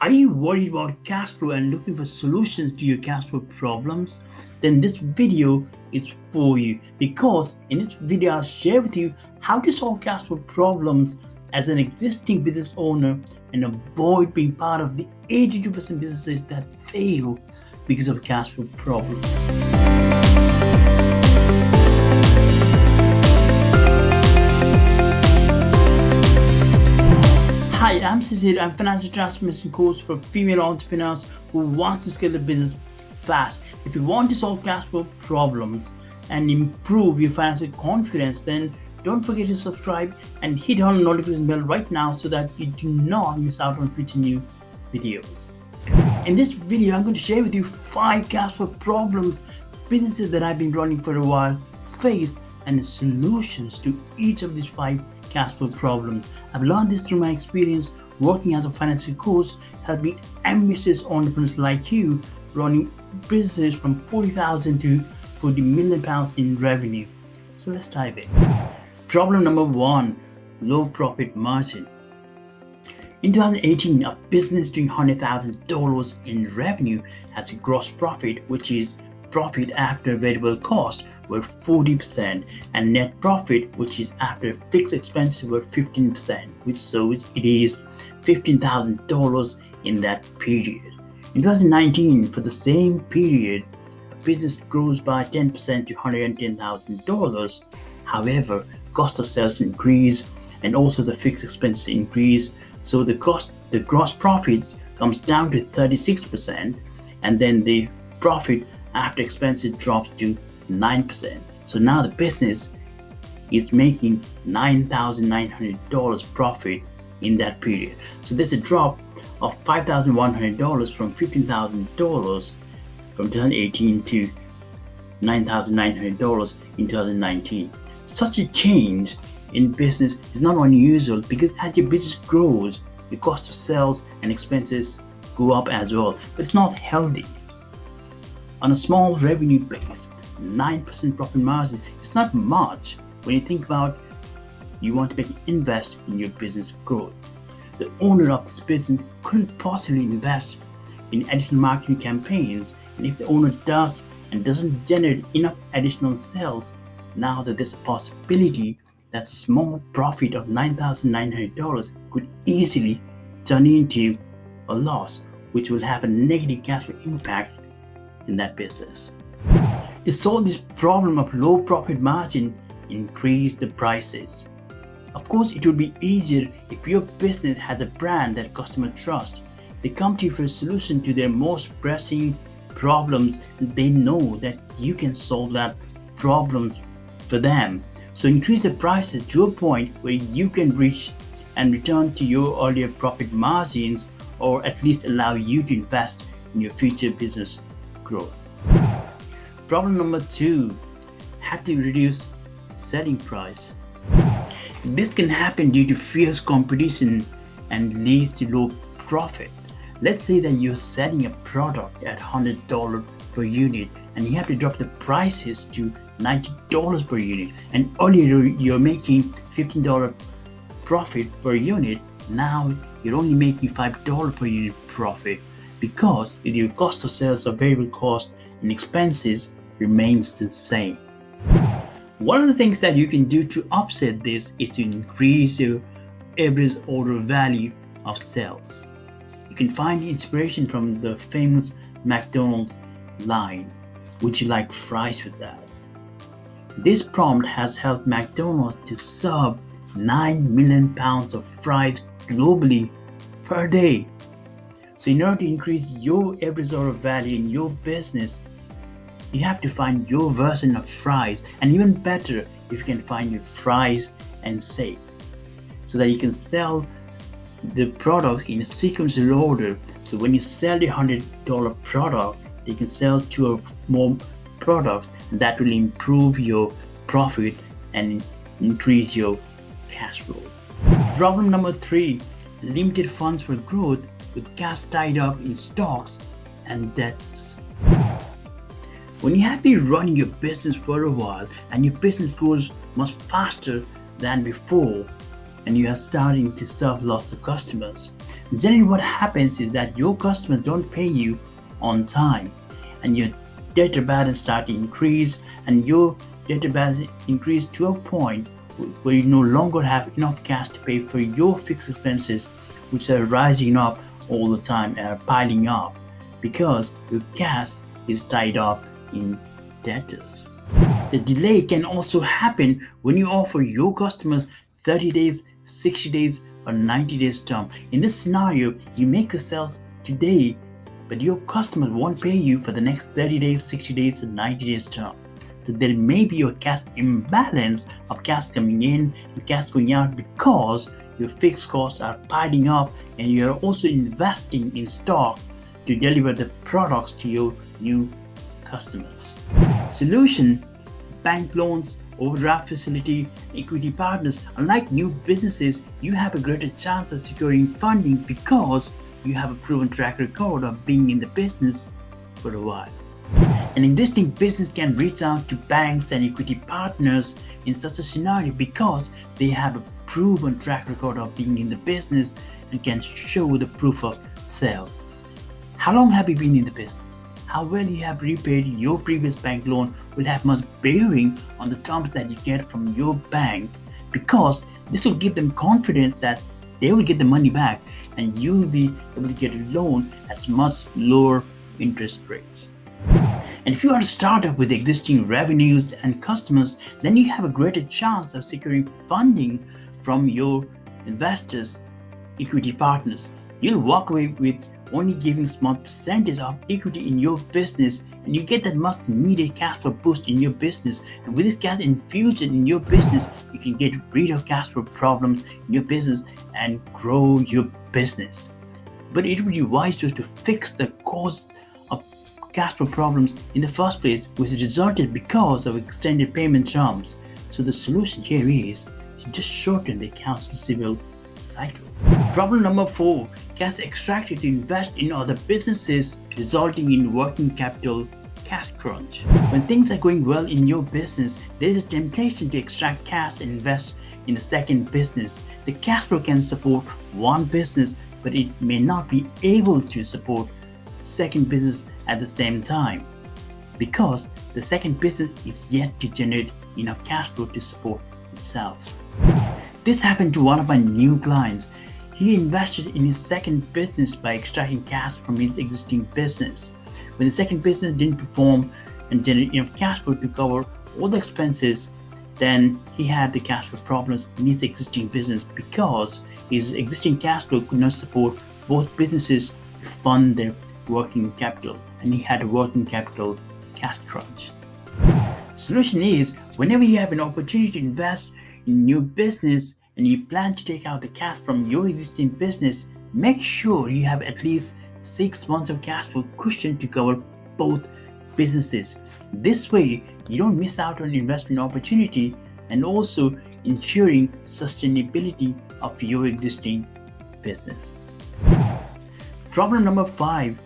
Are you worried about cash flow and looking for solutions to your cash flow problems? Then this video is for you, because in this video I'll share with you how to solve cash flow problems as an existing business owner and avoid being part of the 82% businesses that fail because of cash flow problems. Hi, I'm Shishir. I'm financial transformation coach for female entrepreneurs who want to scale their business fast. If you want to solve cash flow problems and improve your financial confidence, then don't forget to subscribe and hit on the notification bell right now so that you do not miss out on future new videos. In this video, I'm going to share with you 5 cash flow problems businesses that I've been running for a while face and the solutions to each of these 5 cash flow problems. I've learned this through my experience working as a financial coach, helping ambitious entrepreneurs like you running businesses from 40,000 to 40 million pounds in revenue. So let's dive in. Problem number 1, low profit margin. In 2018, a business doing $100,000 in revenue has a gross profit, which is profit after variable cost, were 40%, and net profit, which is after fixed expenses, were 15%, which shows it is $15,000 in that period. In 2019, for the same period, a business grows by 10% to $110,000. However, cost of sales increase and also the fixed expenses increase, so the gross profit comes down to 36%, and then the profit after expenses drops to 9%. So now the business is making $9,900 profit in that period. So there's a drop of $5,100 from $15,000 from 2018 to $9,900 in 2019. Such a change in business is not unusual, because as your business grows, the cost of sales and expenses go up as well. But it's not healthy. On a small revenue base, 9% profit margin is not much when you think about you want to invest in your business growth. The owner of this business couldn't possibly invest in additional marketing campaigns, and if the owner does and doesn't generate enough additional sales, now that there's a possibility that a small profit of $9,900 could easily turn into a loss, which will have a negative cash flow impact in that business. To solve this problem of low profit margin, increase the prices. Of course, it would be easier if your business has a brand that customers trust. They come to you for a solution to their most pressing problems, and they know that you can solve that problem for them. So increase the prices to a point where you can reach and return to your earlier profit margins, or at least allow you to invest in your future business growth. Problem number 2, have to reduce selling price. This can happen due to fierce competition and leads to low profit. Let's say that you're selling a product at $100 per unit and you have to drop the prices to $90 per unit, and earlier you're making $15 profit per unit. Now you're only making $5 per unit profit, because your cost of sales or variable cost and expenses remains the same. One of the things that you can do to offset this is to increase your average order value of sales. You can find inspiration from the famous McDonald's line, "Would you like fries with that?" This prompt has helped McDonald's to serve 9 million pounds of fries globally per day. So in order to increase your average order value in your business, you have to find your version of fries, and even better if you can find your fries and save, so that you can sell the product in a sequential order. So when you sell the $100 product, you can sell 2 or more products, and that will improve your profit and increase your cash flow. Problem number 3, limited funds for growth with cash tied up in stocks and debts. When you have been running your business for a while and your business grows much faster than before, and you are starting to serve lots of customers, Generally, what happens is that your customers don't pay you on time, and your debtor balance start to increase, and your debtor balance increase to a point where you no longer have enough cash to pay for your fixed expenses, which are rising up all the time and are piling up because your cash is tied up in debtors. The delay can also happen when you offer your customers 30 days, 60 days, or 90 days term. In this scenario, you make the sales today, but your customers won't pay you for the next 30 days, 60 days, or 90 days term. So there may be a cash imbalance of cash coming in and cash going out because your fixed costs are piling up and you are also investing in stock to deliver the products to your new customers. Solution: bank loans, overdraft facility, equity partners. Unlike new businesses, you have a greater chance of securing funding because you have a proven track record of being in the business for a while. An existing business can reach out to banks and equity partners in such a scenario because they have a proven track record of being in the business and can show the proof of sales. How long have you been in the business? How well you have repaid your previous bank loan will have much bearing on the terms that you get from your bank, because this will give them confidence that they will get the money back and you will be able to get a loan at much lower interest rates. And if you are a startup with existing revenues and customers, then you have a greater chance of securing funding from your investors, equity partners. You'll walk away with only giving small percentage of equity in your business, and you get that much needed cash flow boost in your business. And with this cash infusion in your business, you can get rid of cash flow problems in your business and grow your business. But it would be wiser to fix the cause of cash flow problems in the first place, which resulted because of extended payment terms. So the solution here is to just shorten the accounts receivable cycle. Problem number 4: cash extracted to invest in other businesses, resulting in working capital cash crunch. When things are going well in your business, there is a temptation to extract cash and invest in a second business. The cash flow can support one business, but it may not be able to support second business at the same time because the second business is yet to generate enough cash flow to support itself. This happened to one of my new clients. He invested in his second business by extracting cash from his existing business. When the second business didn't perform and generate enough cash flow to cover all the expenses, then he had the cash flow problems in his existing business because his existing cash flow could not support both businesses to fund their working capital, and he had a working capital cash crunch. Solution is, whenever you have an opportunity to invest in new business and you plan to take out the cash from your existing business, make sure you have at least 6 months of cash flow cushion to cover both businesses. This way, you don't miss out on investment opportunity and also ensuring sustainability of your existing business. Problem number 5: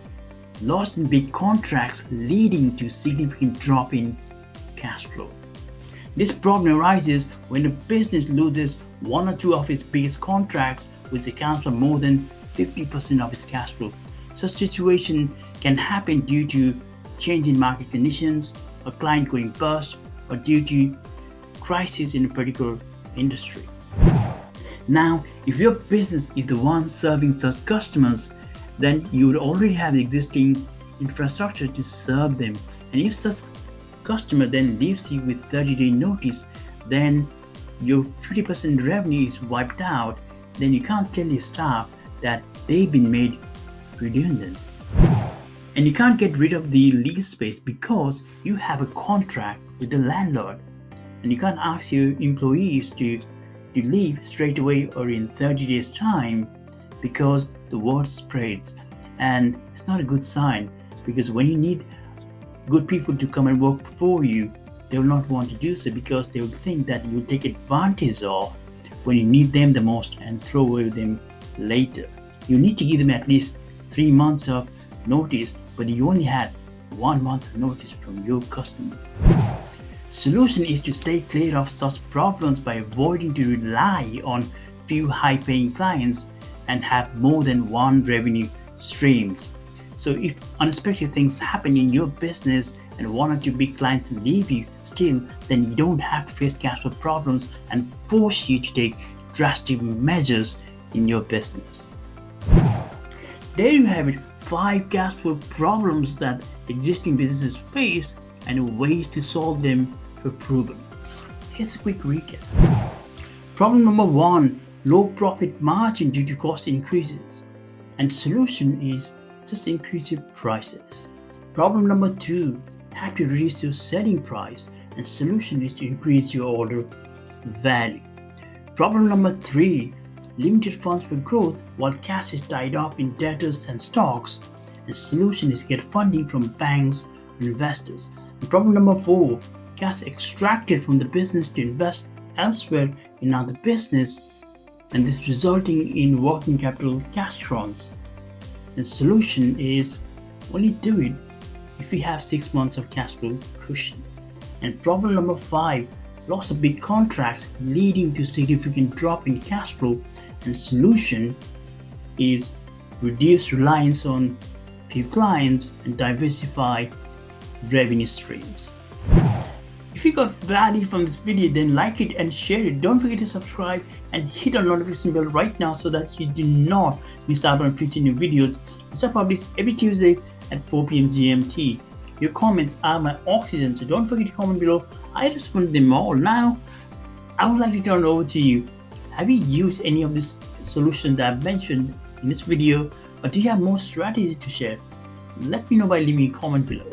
loss in big contracts leading to significant drop in cash flow. This problem arises when a business loses one or two of its biggest contracts, which accounts for more than 50% of its cash flow. Such situation can happen due to change in market conditions, a client going bust, or due to crisis in a particular industry. Now, if your business is the one serving such customers, then you would already have existing infrastructure to serve them. And if such customer then leaves you with 30-day notice, then your 50% revenue is wiped out. Then you can't tell your staff that they've been made redundant. And you can't get rid of the lease space because you have a contract with the landlord. And you can't ask your employees to leave straight away or in 30 days time, because the word spreads. And it's not a good sign, because when you need good people to come and work for you, they will not want to do so because they will think that you will take advantage of when you need them the most and throw away them later. You need to give them at least 3 months of notice, but you only had 1 month of notice from your customer. Solution is to stay clear of such problems by avoiding to rely on few high-paying clients and have more than one revenue streams. So if unexpected things happen in your business and one or two big clients leave you still, then you don't have to face cash flow problems and force you to take drastic measures in your business. There you have it, 5 cash flow problems that existing businesses face and ways to solve them were proven. Here's a quick recap. Problem number 1, low profit margin due to cost increases. And solution is just increase your prices. Problem number 2, have to reduce your selling price, and solution is to increase your order value. Problem number 3, limited funds for growth while cash is tied up in debtors and stocks, and solution is to get funding from banks and investors. And problem number 4, cash extracted from the business to invest elsewhere in another business, and this resulting in working capital cash runs. The solution is only do it if you have 6 months of cash flow cushion. And problem number 5, loss of big contracts leading to significant drop in cash flow, and solution is reduce reliance on few clients and diversify revenue streams. If you got value from this video, then like it and share it. Don't forget to subscribe and hit on notification bell right now so that you do not miss out on future new videos, which are published every Tuesday at 4 p.m. GMT. Your comments are my oxygen, so don't forget to comment below. I respond to them all. Now, I would like to turn it over to you. Have you used any of these solutions that I've mentioned in this video, or do you have more strategies to share? Let me know by leaving a comment below.